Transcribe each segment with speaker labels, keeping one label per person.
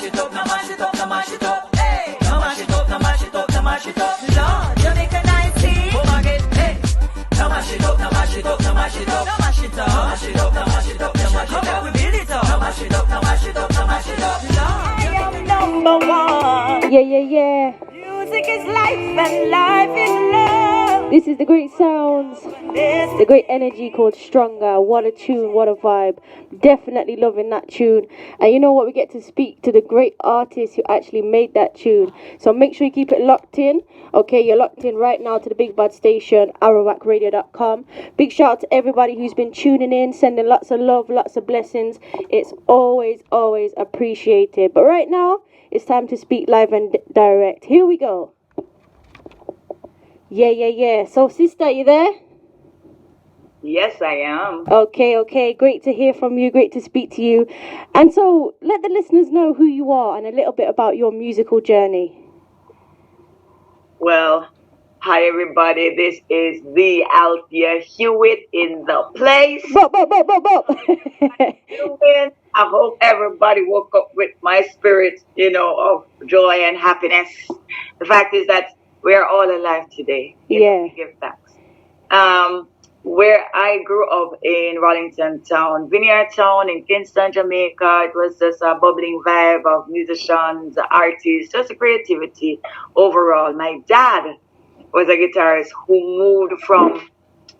Speaker 1: it up, now mash it up, now mash it up. Hey, now mash it up, now mash it up, now mash it up. Lord, Jamaica Nice, come again. Hey, now mash it up, now mash it up, now mash it up. Now mash it up, now mash it up, now mash it up, now mash it up. We build it up. Now mash it up, now mash it up, now mash it up. Lord, I am number one.
Speaker 2: Yeah.
Speaker 1: Music is life and life is love.
Speaker 2: This is the great sounds, the great energy called Stronger. What a tune, what a vibe. Definitely loving that tune. And you know what? We get to speak to the great artist who actually made that tune. So make sure you keep it locked in. Okay, you're locked in right now to the Big Bad Station, arrowackradio.com. Big shout out to everybody who's been tuning in, sending lots of love, lots of blessings. It's always appreciated. But right now, it's time to speak live and direct. Here we go. Yeah. So, sister, you there?
Speaker 3: Yes, I am.
Speaker 2: Okay. Great to hear from you. Great to speak to you. And so, let the listeners know who you are and a little bit about your musical journey.
Speaker 3: Well, hi, everybody. This is the Althea Hewitt in the place.
Speaker 2: Bop.
Speaker 3: I hope everybody woke up with my spirit, of joy and happiness. The fact is that we're all alive today.
Speaker 2: Yeah.
Speaker 3: We give thanks. Where I grew up in Rollington Town, Vineyard Town in Kingston, Jamaica, it was just a bubbling vibe of musicians, artists, just creativity overall. My dad was a guitarist who moved from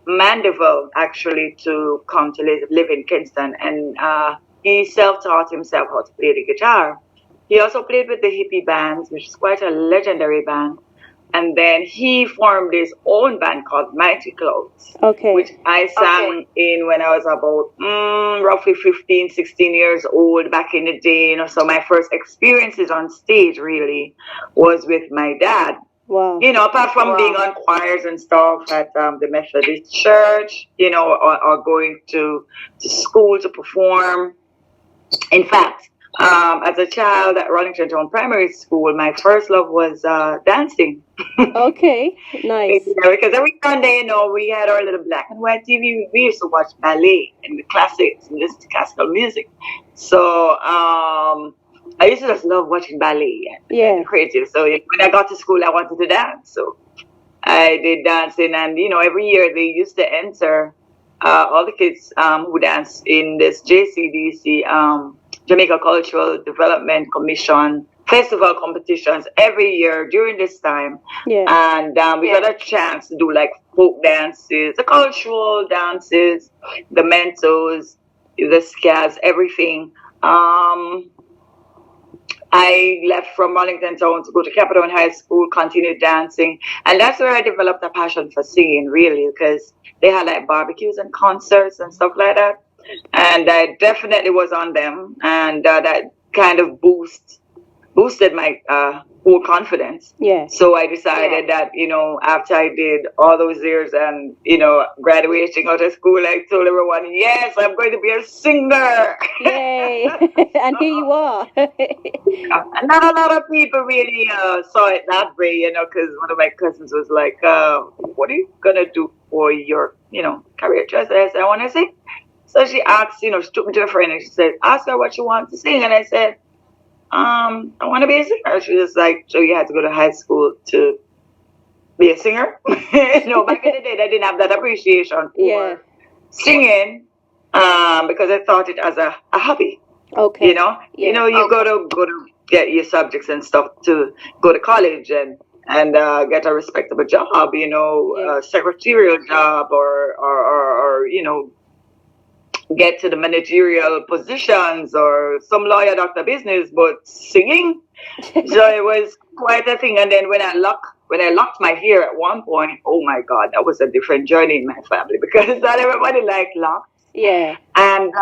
Speaker 3: Mandeville actually to come to live in Kingston, and he self-taught himself how to play the guitar. He also played with the hippie bands, which is quite a legendary band. And then he formed his own band called Mighty Clouds, which I sang in when I was about roughly 15, 16 years old back in the day. So my first experiences on stage really was with my dad.
Speaker 2: Wow.
Speaker 3: Apart from being on choirs and stuff at the Methodist Church, or going to school to perform. In fact, as a child at Rollington Town Primary School, my first love was dancing.
Speaker 2: Okay, nice.
Speaker 3: Because every Sunday, we had our little black and white TV. We used to watch ballet and the classics and listen to classical music. So I used to just love watching ballet and creative. So when I got to school, I wanted to dance. So I did dancing, and every year they used to enter all the kids who dance in this JCDC. Jamaica Cultural Development Commission festival competitions every year during this time.
Speaker 2: Yeah.
Speaker 3: And we got a chance to do like folk dances, the cultural dances, the mentos, the scads, everything. I left from Rollington Town to go to Capital High School, continued dancing. And that's where I developed a passion for singing, really, because they had like barbecues and concerts and stuff like that. And I definitely was on them, and that kind of boosted my whole confidence.
Speaker 2: Yeah.
Speaker 3: So I decided that, after I did all those years and, graduating out of school, I told everyone, yes, I'm going to be a singer.
Speaker 2: Yay. And here you are.
Speaker 3: And not a lot of people really saw it that way, because one of my cousins was like, what are you going to do for your, career choice? And I said, I want to sing. So she asked, she took me to a friend and she said, ask her what she wants to sing. And I said, I want to be a singer. She was like, so you had to go to high school to be a singer? Back in the day, I didn't have that appreciation for singing because I thought it as a hobby.
Speaker 2: Okay.
Speaker 3: You go to get your subjects and stuff to go to college and get a respectable job, a secretarial job or get to the managerial positions or some lawyer doctor business, but singing. So it was quite a thing. And then when I locked my hair at one point, oh my God, that was a different journey in my family because not everybody liked locks.
Speaker 2: Yeah.
Speaker 3: And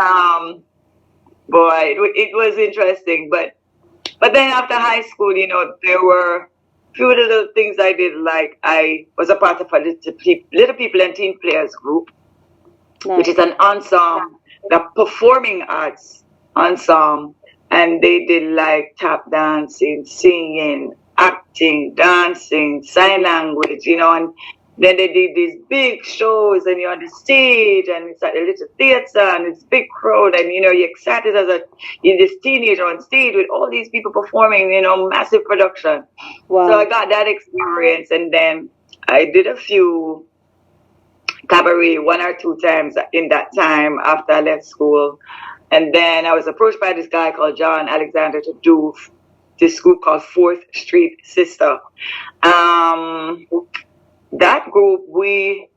Speaker 3: boy, it was interesting. But then after high school, there were a few little things I did. Like I was a part of a Little People and Teen Players group. Nice. Which is an ensemble, the performing arts ensemble, and they did like tap dancing, singing, acting, dancing, sign language, and Then they did these big shows, and you're on the stage, and it's at a little theater, and it's big crowd, and you're excited as you're this teenager on stage with all these people performing, massive production. So I
Speaker 2: Wow.
Speaker 3: got that experience, and then I did a few cabaret 1 or 2 times in that time after I left school. And then I was approached by this guy called John Alexander to do this group called Fourth Street Sister. Um, that group, we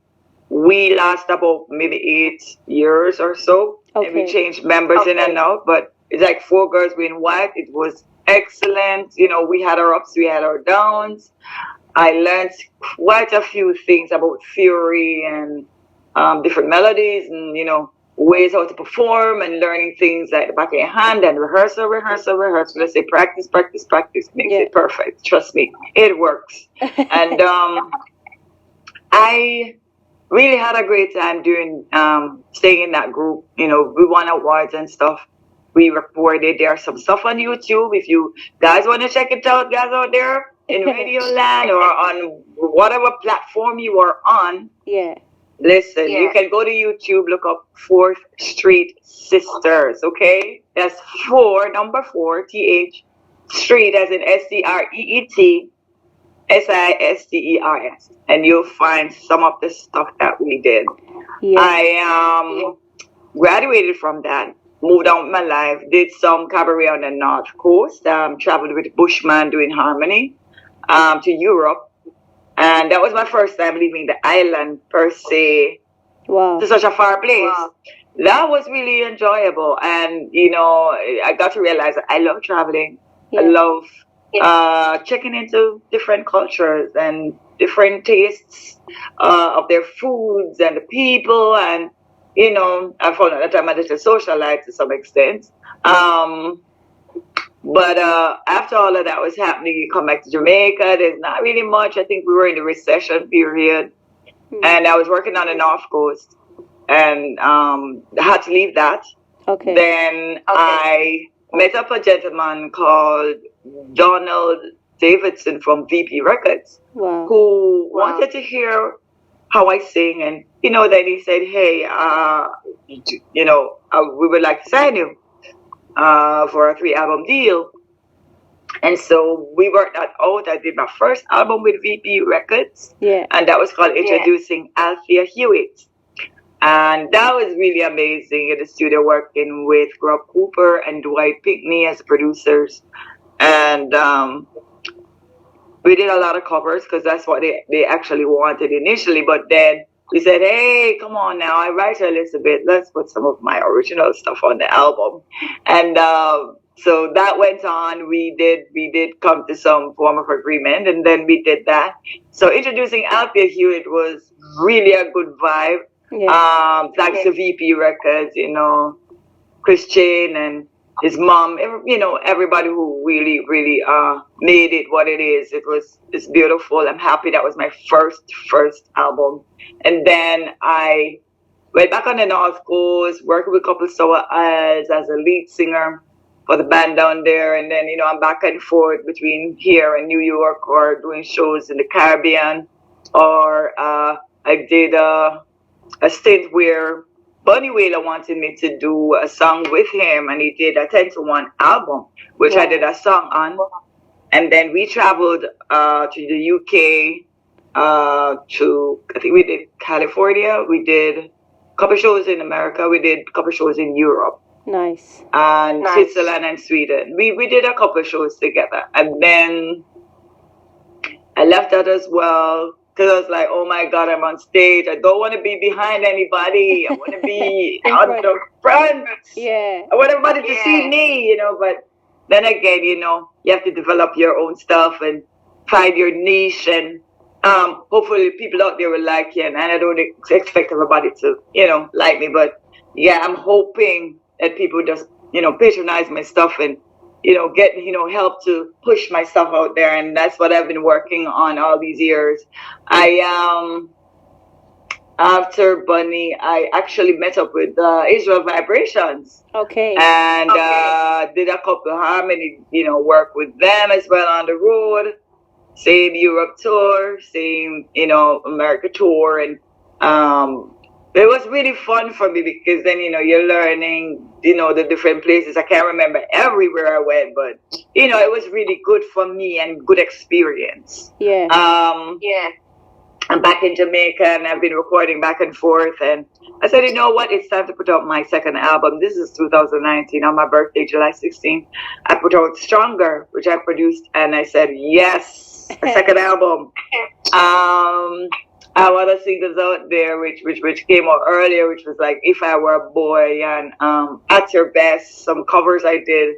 Speaker 3: last about maybe 8 years or so, and we
Speaker 2: Okay.
Speaker 3: changed members in and out. But it's like 4 girls being white. It was excellent. We had our ups, we had our downs. I learned quite a few things about theory and different melodies and, ways how to perform and learning things like the back of your hand and rehearsal, rehearsal, rehearsal. Let's say practice, practice, practice makes
Speaker 2: Yeah.
Speaker 3: it perfect. Trust me, it works. And I really had a great time doing staying in that group. We won awards and stuff. We recorded. There's some stuff on YouTube. If you guys want to check it out, guys out there in Radio Land or on whatever platform you are on,
Speaker 2: Yeah.
Speaker 3: listen, you can go to YouTube, look up Fourth Street Sisters, okay? That's number four, TH, Street as in STREET, SISTERS. And you'll find some of the stuff that we did.
Speaker 2: Yeah.
Speaker 3: I graduated from that, moved on with my life, did some cabaret on the North Coast, traveled with Bushman doing harmony to Europe. And that was my first time leaving the island per se
Speaker 2: Wow.
Speaker 3: to such a far place. Wow. That was really enjoyable. And, I got to realize that I love traveling.
Speaker 2: Yeah.
Speaker 3: I love checking into different cultures and different tastes of their foods and the people. And, I found out that I'm a little socialite to some extent. But after all of that was happening, you come back to Jamaica. There's not really much. I think we were in the recession period. And I was working on the North Coast. And I had to leave that.
Speaker 2: Okay.
Speaker 3: Then I met up a gentleman called Donald Davidson from VP Records.
Speaker 2: Wow.
Speaker 3: Who wanted to hear how I sing. And, then he said, hey, we would like to sign you for a 3-album deal. And so we worked that out. I did my first album with VP Records.
Speaker 2: Yeah.
Speaker 3: And that was called Introducing Althea Hewitt. And that was really amazing in the studio working with Rob Cooper and Dwight Pinkney as producers. And we did a lot of covers because that's what they actually wanted initially. But then we said, hey, come on now, I write a little bit. Let's put some of my original stuff on the album. And so that went on. We did come to some form of agreement, and then we did that. So Introducing Althea Hewitt was really a good vibe.
Speaker 2: Yeah.
Speaker 3: Thanks to VP Records, Chris Chain and his mom, everybody who really made it what it is. It's beautiful. I'm happy that was my first album. And then I went back on the North Coast, working with a couple of sour eyes as a lead singer for the band down there. And then, I'm back and forth between here and New York or doing shows in the Caribbean. Or I did a stint where Bunny Wailer wanted me to do a song with him, and he did a 10-to-1 album, which I did a song on. And then we traveled to the UK, I think we did California, we did a couple shows in America, we did a couple shows in Europe.
Speaker 2: Nice.
Speaker 3: And Switzerland and Sweden. We did a couple shows together. And then I left that as well. Because I was like, oh my God, I'm on stage. I don't want to be behind anybody. I want to be on the front.
Speaker 2: Yeah.
Speaker 3: I want everybody to see me, But then again, you have to develop your own stuff and find your niche. And hopefully people out there will like you. And I don't expect everybody to, like me. But yeah, I'm hoping that people just, patronize my stuff and get, help to push myself out there. And that's what I've been working on all these years. After Bunny, I actually met up with Israel Vibrations.
Speaker 2: Okay.
Speaker 3: And did a couple of harmony, work with them as well on the road. same Europe tour, same, America tour. And it was really fun for me because then, you're learning, the different places. I can't remember everywhere I went, but, it was really good for me and good experience.
Speaker 2: Yeah.
Speaker 3: I'm back in Jamaica and I've been recording back and forth. And I said, you know what? It's time to put out my second album. This is 2019 on my birthday, July 16th. I put out Stronger, which I produced. And I said, yes, a second album. I have other singles out there, which came out earlier, which was like If I Were a Boy and At Your Best, some covers I did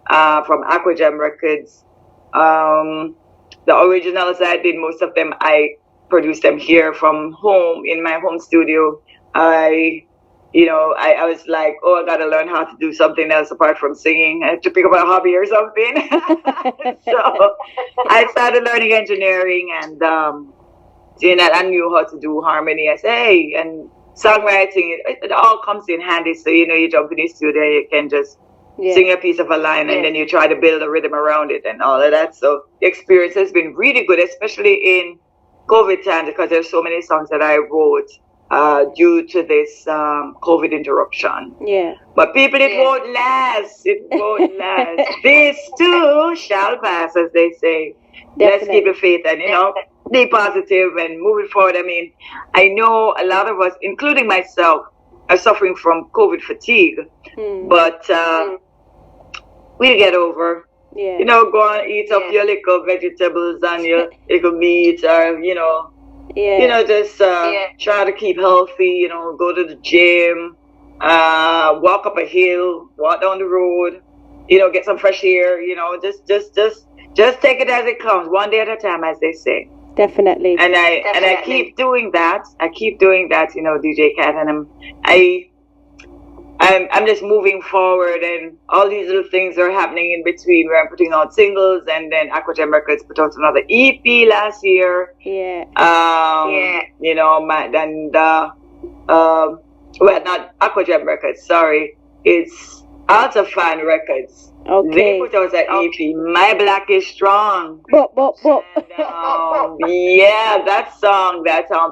Speaker 3: from Aquajam Records. The originals I did, most of them I produced them here from home in my home studio. I was like, oh, I got to learn how to do something else apart from singing. I had to pick up a hobby or something. So I started learning engineering and seeing that I knew how to do harmony. I said, hey, and songwriting, it all comes in handy. So, you jump in the studio, you can just sing a piece of a line and then you try to build a rhythm around it and all of that. So the experience has been really good, especially in COVID times, because there's so many songs that I wrote due to this COVID interruption.
Speaker 2: Yeah.
Speaker 3: But people, it won't last. It won't last. This too shall pass, as they say.
Speaker 2: Definitely.
Speaker 3: Let's keep the faith and, be positive and moving forward. I mean, I know a lot of us, including myself, are suffering from COVID fatigue. But we'll get over.
Speaker 2: Yeah.
Speaker 3: Go and eat up your little vegetables and your little meat, or just try to keep healthy. Go to the gym, walk up a hill, walk down the road. Get some fresh air. Just take it as it comes, one day at a time, as they say.
Speaker 2: Definitely.
Speaker 3: And I keep doing that. DJ Kat, and I'm just moving forward, and all these little things are happening in between where I'm putting out singles, and then Aquajam Records put out another EP last year.
Speaker 2: Yeah.
Speaker 3: Well, not Aquajam Records, sorry. It's Althea Records.
Speaker 2: Okay.
Speaker 3: They put out that EP, My Black is Strong. And, yeah, that song,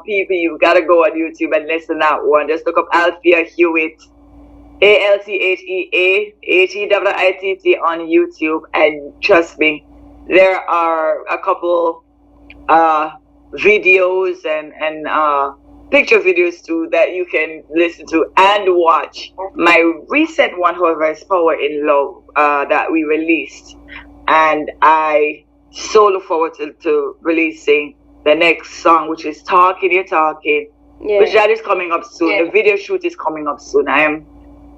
Speaker 3: people, you've got to go on YouTube and listen to that one. Just look up Althea Hewitt. Althea Hewitt on YouTube, and trust me, there are a couple videos and picture videos too that you can listen to and watch. My recent one, however, is Power in Love that we released, and I so look forward to releasing the next song, which is Talking You're Talking, which that is coming up soon. The video shoot is coming up soon.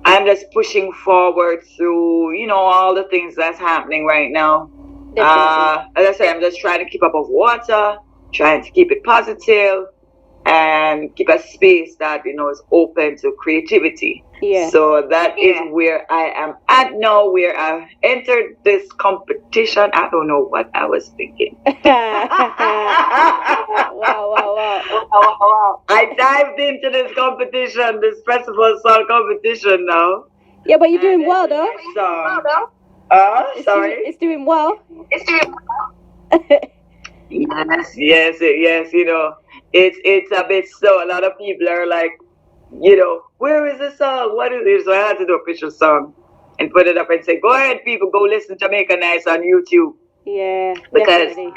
Speaker 3: I'm just pushing forward through, all the things that's happening right now. As I said, I'm just trying to keep up with water, trying to keep it positive, and keep a space that, is open to creativity.
Speaker 2: Yeah.
Speaker 3: So that is where I am at now, where I entered this competition. I don't know what I was thinking. Wow. I dived into this competition, this festival song competition now.
Speaker 2: Yeah, but you're doing well, though.
Speaker 3: Sorry.
Speaker 2: It's doing well.
Speaker 3: Yes. It's a bit slow. A lot of people are like, where is the song? What is it? So I had to do a picture song and put it up and say, go ahead, people, go listen to Jamaica Nice on YouTube.
Speaker 2: Yeah,
Speaker 3: because
Speaker 2: definitely.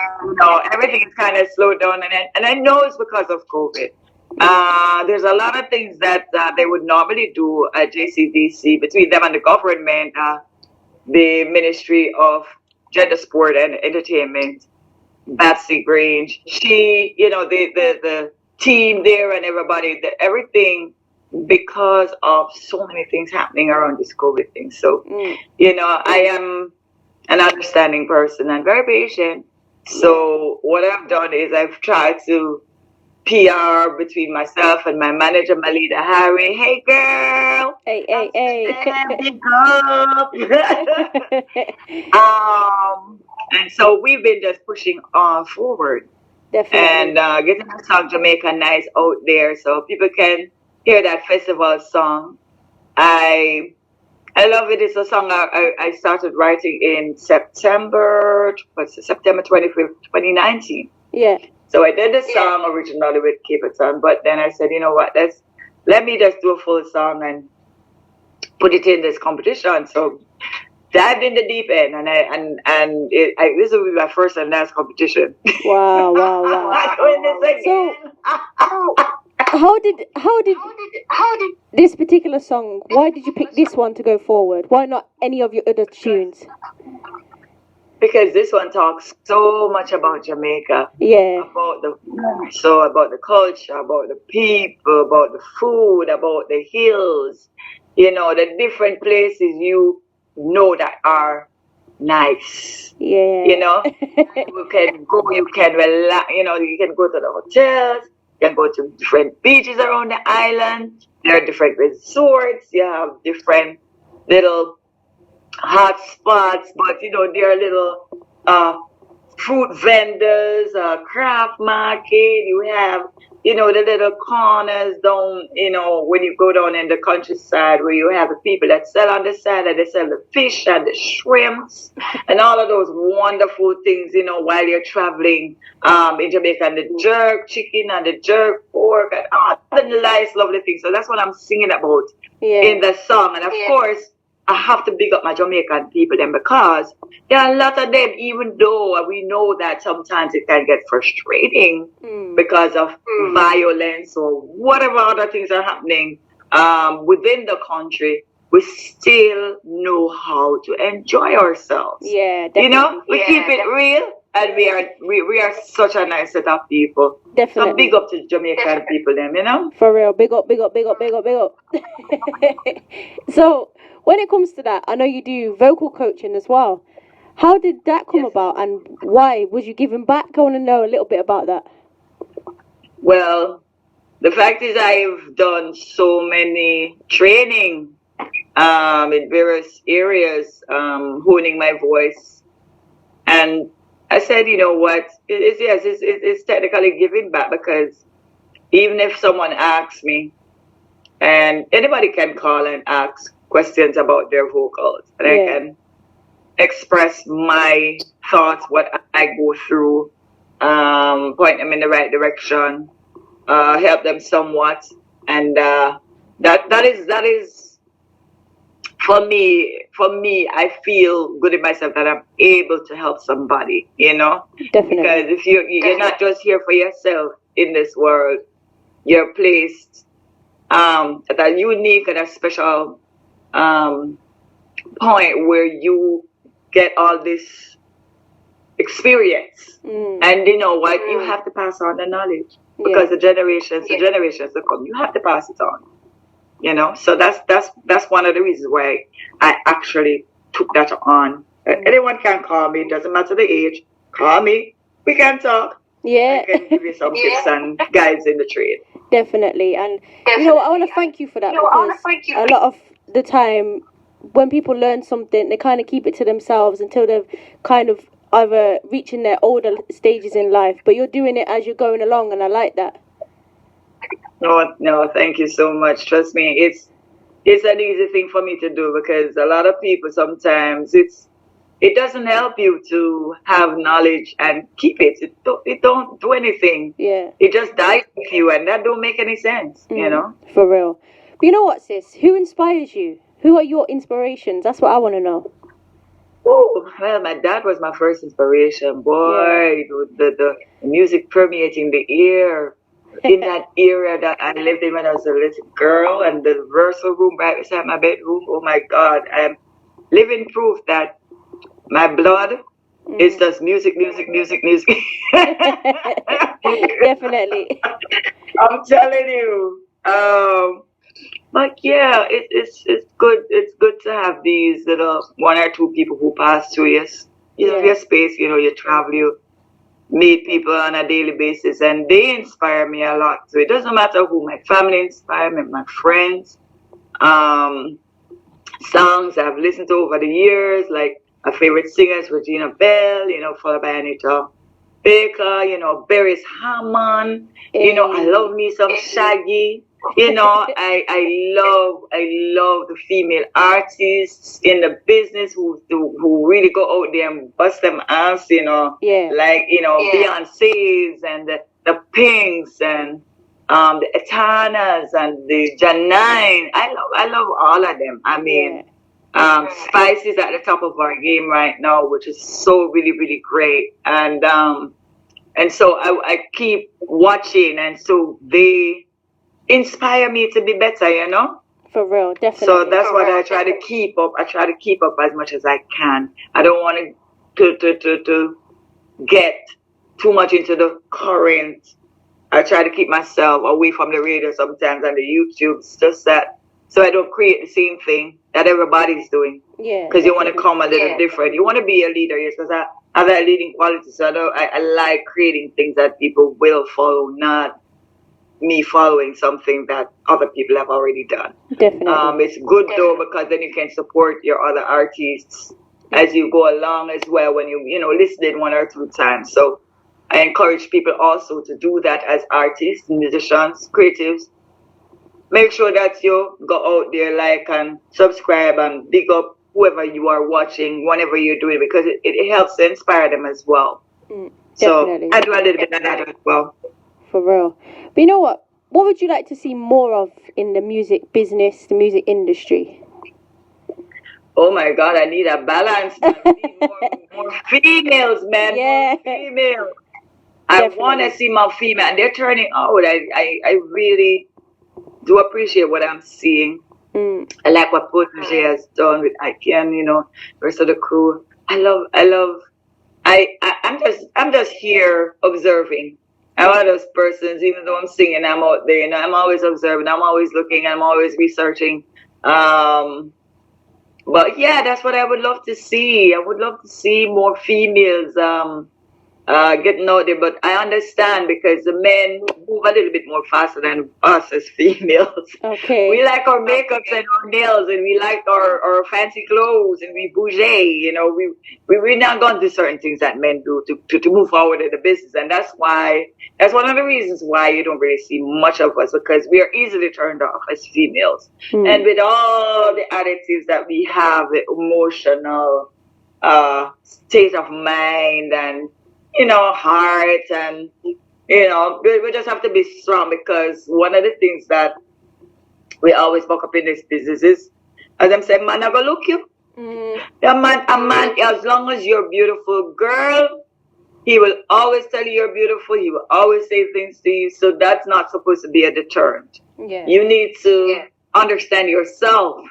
Speaker 3: Everything is kind of slowed down, and I know it's because of COVID. There's a lot of things that they would normally do at JCDC between them and the government, the Ministry of Gender, Sport and Entertainment, Batsy Grange. She, the team there and everybody, everything, because of so many things happening around this COVID thing. So, I am an understanding person and very patient. So what I've done is I've tried to PR between myself and my manager, Malida Harry. Hey, girl.
Speaker 2: Hey.
Speaker 3: Big up. And so we've been just pushing forward.
Speaker 2: Definitely.
Speaker 3: And getting the song Jamaica Nice out there so people can hear that festival song. I I love it. It's a song I started writing in September 25th, 2019.
Speaker 2: Yeah.
Speaker 3: So I did the song originally with Caperton, but then I said, you know what, let me just do a full song and put it in this competition. So dived in the deep end, this will be my first and last competition.
Speaker 2: Wow, wow, wow.
Speaker 3: I'm doing this again.
Speaker 2: How did this particular song? Why did you pick this one to go forward? Why not any of your other tunes?
Speaker 3: Because this one talks so much about Jamaica.
Speaker 2: Yeah.
Speaker 3: About the culture, about the people, about the food, about the hills, the different places that are nice.
Speaker 2: Yeah.
Speaker 3: You can go, you can relax, you can go to the hotels, you can go to different beaches around the island. There are different resorts, you have different little hot spots, but there are little fruit vendors, craft market. You have the little corners down, when you go down in the countryside, where you have the people that sell on the side, and they sell the fish and the shrimps and all of those wonderful things, while you're traveling in Jamaica, and the jerk chicken and the jerk pork and all the nice lovely things. So that's what I'm singing about in the song. And of course, I have to big up my Jamaican people then, because there are a lot of them, even though we know that sometimes it can get frustrating because of violence or whatever other things are happening within the country, we still know how to enjoy ourselves.
Speaker 2: Yeah, definitely.
Speaker 3: We keep it real, and we are such a nice set of people.
Speaker 2: Definitely.
Speaker 3: So big up to Jamaican people them,
Speaker 2: For real, big up, big up, big up, big up, big up. So, when it comes to that, I know you do vocal coaching as well. How did that come about, and why? Was you giving back? I want to know a little bit about that.
Speaker 3: Well, the fact is I've done so many training in various areas, honing my voice. And I said, you know what, it's technically giving back, because even if someone asks me, and anybody can call and ask questions about their vocals, and I can express my thoughts, what I go through, point them in the right direction, help them somewhat, and that is for me. I feel good in myself that I'm able to help somebody,
Speaker 2: Definitely.
Speaker 3: Because if you're not just here for yourself in this world, you're placed at a unique and a special point where you get all this experience, and you know what, you have to pass on the knowledge, because the generations to come, you have to pass it on, so that's one of the reasons why I actually took that on. Anyone can call me, doesn't matter the age, call me, we can talk. I can give you some tips and guides in the trade.
Speaker 2: Definitely. And I want to thank you for that, because a lot of the time when people learn something, they kind of keep it to themselves until they've kind of either reaching their older stages in life, but you're doing it as you're going along, and I like that.
Speaker 3: No, thank you so much. Trust me, it's an easy thing for me to do, because a lot of people sometimes it doesn't help you to have knowledge and keep it. It don't do anything.
Speaker 2: Yeah.
Speaker 3: It just dies with you, and that don't make any sense,
Speaker 2: For real. But you know what, sis? Who inspires you? Who are your inspirations? That's what I want to know.
Speaker 3: Oh, well, my dad was my first inspiration. Boy, the music permeating the air in that era that I lived in when I was a little girl, and the rehearsal room right beside my bedroom. Oh my God, I am living proof that my blood is just music.
Speaker 2: Definitely.
Speaker 3: I'm telling you. But yeah, it's good. It's good to have these little one or two people who pass through your space. You travel, you meet people on a daily basis, and they inspire me a lot. So it doesn't matter who. My family inspire me, my friends, songs I've listened to over the years, like my favorite singers, Regina Bell, followed by Anita Baker, Beres Hammond, I love me some Shaggy. I love the female artists in the business who really go out there and bust them ass,
Speaker 2: Yeah.
Speaker 3: like Beyonce's and the Pinks and the Etanas and the Janine. I love all of them. I mean, Spice is at the top of our game right now, which is so really really great, and so I keep watching, and so they inspire me to be better.
Speaker 2: For real, definitely.
Speaker 3: So that's what I try to keep up. I try to keep up as much as I can. I don't want to get too much into the current. I try to keep myself away from the radio sometimes and the YouTube. It's just that, so I don't create the same thing that everybody's doing.
Speaker 2: Yeah.
Speaker 3: Because you want to come a little different. You want to be a leader, yes. Because I have that leading quality. So I like creating things that people will follow, not me following something that other people have already done.
Speaker 2: Definitely.
Speaker 3: It's good though, because then you can support your other artists as you go along as well when you listen one or two times. So I encourage people also to do that as artists, musicians, creatives. Make sure that you go out there, like and subscribe and big up whoever you are watching, whenever you're doing, because it helps to inspire them as well. So I do a little bit of that as well.
Speaker 2: For real. But you know what? What would you like to see more of in the music business, the music industry?
Speaker 3: Oh my God, I need a balance. Man. I need more females, man.
Speaker 2: Yeah.
Speaker 3: More females. I want to see more female, and they're turning out. I really do appreciate what I'm seeing. I like what Protege has done with IPM, the rest of the crew. I'm just here observing. I'm one of those persons, even though I'm singing, I'm out there, I'm always observing, I'm always looking, I'm always researching. But yeah, that's what I would love to see. I would love to see more females getting out there, but I understand because the men move a little bit more faster than us as females.
Speaker 2: Okay.
Speaker 3: We like our makeups and our nails, and we like our fancy clothes, and we bougie. We're not going to do certain things that men do to move forward in the business, and that's one of the reasons why you don't really see much of us, because we are easily turned off as females, and with all the additives that we have, the emotional state of mind and heart, and we just have to be strong, because one of the things that we always buck up in this business is, as I'm saying, man, never look you. A man, as long as you're a beautiful girl, he will always tell you you're beautiful. He will always say things to you. So that's not supposed to be a deterrent.
Speaker 2: Yeah.
Speaker 3: You need to understand yourself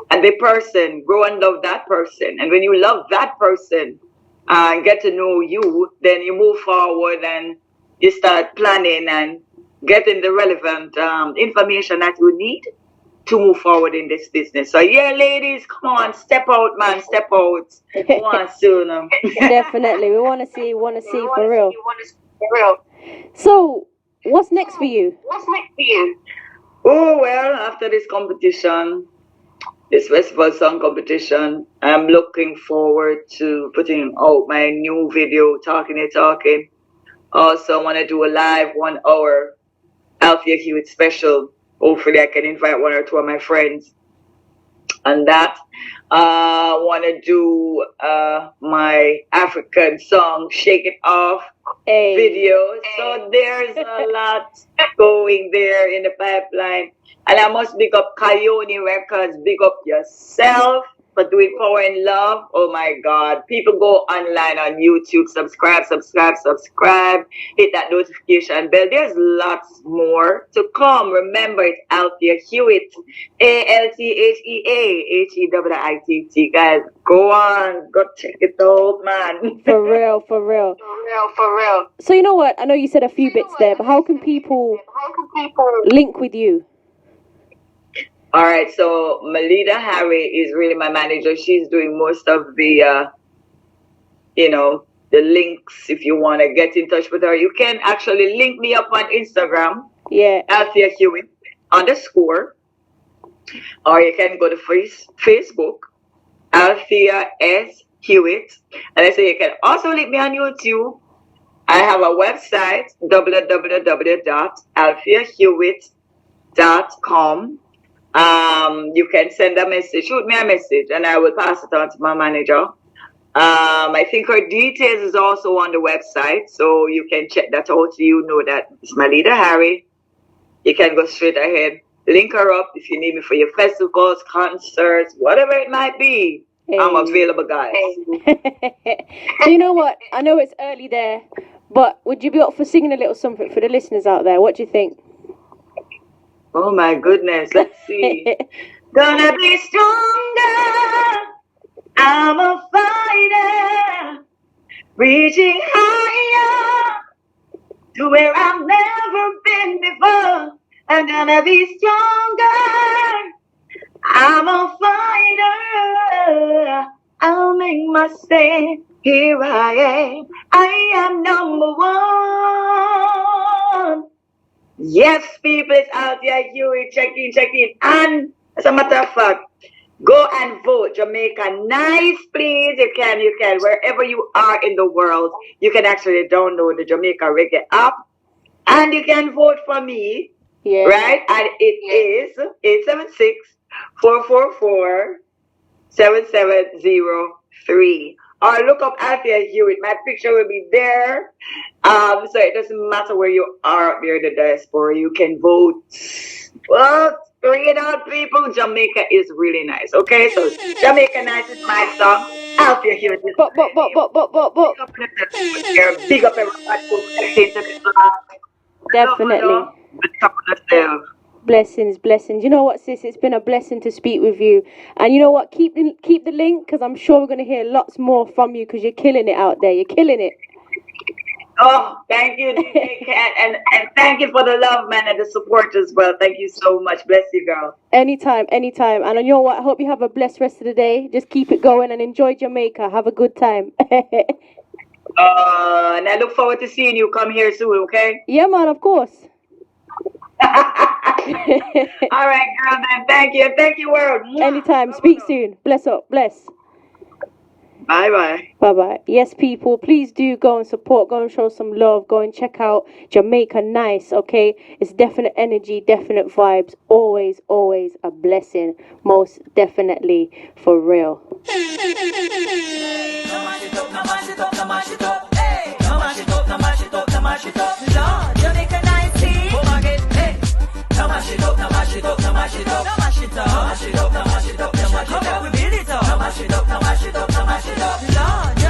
Speaker 3: and the person, grow and love that person. And when you love that person, and get to know you, then you move forward and you start planning and getting the relevant information that you need to move forward in this business. So yeah, ladies, come on, step out, man, step out. Go on soon.
Speaker 2: Definitely, we want to see for real. So, what's next for you?
Speaker 3: Oh well, after this competition, this festival song competition, I'm looking forward to putting out my new video, Talking It Talking. Also, I want to do a live 1 hour Althea Hewitt special. Hopefully, I can invite 1 or 2 of my friends on that. I want to do my African song, Shake It Off video. So there's a lot going there in the pipeline. And I must big up Coyote Records, big up yourself for doing Power and Love. Oh my God. People go online on YouTube, subscribe, hit that notification bell. There's lots more to come. Remember, it's Althea Hewitt, Althea, Hewitt. Guys, go on, go check it out, man.
Speaker 2: For real. So you know what? I know you said a few bits there, but how can people link with you?
Speaker 3: All right, so Melida Harry is really my manager. She's doing most of the, the links. If you want to get in touch with her, you can actually link me up on Instagram.
Speaker 2: Yeah.
Speaker 3: Althea Hewitt _. Or you can go to Facebook, Althea S. Hewitt. And I say you can also link me on YouTube. I have a website, www.altheahewitt.com. gmail.com. You can send a message, shoot me a message, and I will pass it on to my manager. I think her details is also on the website, so you can check that out. You know that it's my leader, Harry. You can go straight ahead, link her up if you need me for your festivals, concerts, whatever it might be.
Speaker 2: Hey.
Speaker 3: I'm available, guys.
Speaker 2: So you know what? I know it's early there, but would you be up for singing a little something for the listeners out there? What do you think?
Speaker 3: Oh my goodness, let's see. Gonna be stronger. I'm a fighter, reaching higher to where I've never been before. I'm gonna be stronger. I'm a fighter. I'll make my stand. Here I am. I am number one. Yes, people, it's Althea Hewitt. Check in. And as a matter of fact, go and vote. Jamaica Nice, please. You can. Wherever you are in the world, you can actually download the Jamaica Reggae app. And you can vote for me.
Speaker 2: Yeah.
Speaker 3: Right? And it is 876-444-7703. Or look up Althea Hewitt. My picture will be there. So it doesn't matter where you are up there in the diaspora. You can vote. Well, bring it out, people. Jamaica is really nice. Okay, so Jamaica Nice is my song. Althea Hewitt is
Speaker 2: But.
Speaker 3: Big up everybody who listens to this.
Speaker 2: Definitely. Blessings. You know what, sis? It's been a blessing to speak with you. And you know what? Keep the link, because I'm sure we're going to hear lots more from you, because you're killing it out there. You're killing it.
Speaker 3: Oh, thank you, DJKat. And thank you for the love, man, and the support as well. Thank you so much. Bless you, girl.
Speaker 2: Anytime. And you know what? I hope you have a blessed rest of the day. Just keep it going and enjoy Jamaica. Have a good time.
Speaker 3: And I look forward to seeing you come here soon, okay?
Speaker 2: Yeah, man, of course.
Speaker 3: All right, girl, then. Thank you. Thank you, world.
Speaker 2: Anytime. Speak soon. Bless up. Bless.
Speaker 3: Bye-bye.
Speaker 2: Bye-bye. Yes, people, please do go and support. Go and show some love. Go and check out Jamaica Nice, okay? It's definite energy, definite vibes. Always, always a blessing. Most definitely. For real.
Speaker 1: Lord,